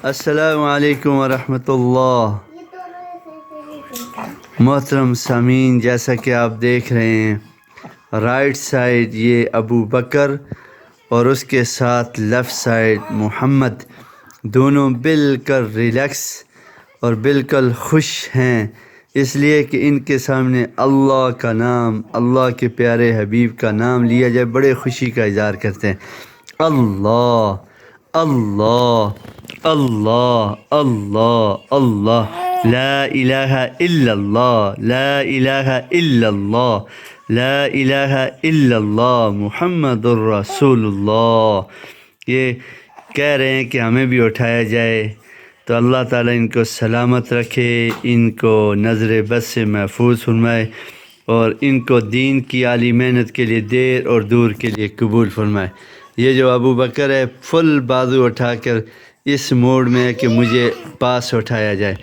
السلام علیکم ورحمۃ اللہ۔ محترم سامعین، جیسا کہ آپ دیکھ رہے ہیں رائٹ سائڈ یہ ابو بکر اور اس کے ساتھ لیفٹ سائڈ محمد، دونوں بالکل ریلیکس اور بالکل خوش ہیں، اس لیے کہ ان کے سامنے اللہ کا نام، اللہ کے پیارے حبیب کا نام لیا جائے، بڑے خوشی کا اظہار کرتے ہیں۔ اللہ اللہ اللہ اللہ اللہ، لا الہ الا اللہ، لا الہ الا اللہ، لا الہ الا اللہ، محمد الرسول اللہ۔ یہ کہہ رہے ہیں کہ ہمیں بھی اٹھایا جائے، تو اللہ تعالیٰ ان کو سلامت رکھے، ان کو نظر بد سے محفوظ فرمائے، اور ان کو دین کی عالی محنت کے لیے دیر اور دور کے لیے قبول فرمائے۔ یہ جو ابو بکر ہے فل بازو اٹھا کر اس موڈ میں ہے کہ مجھے پاس اٹھایا جائے۔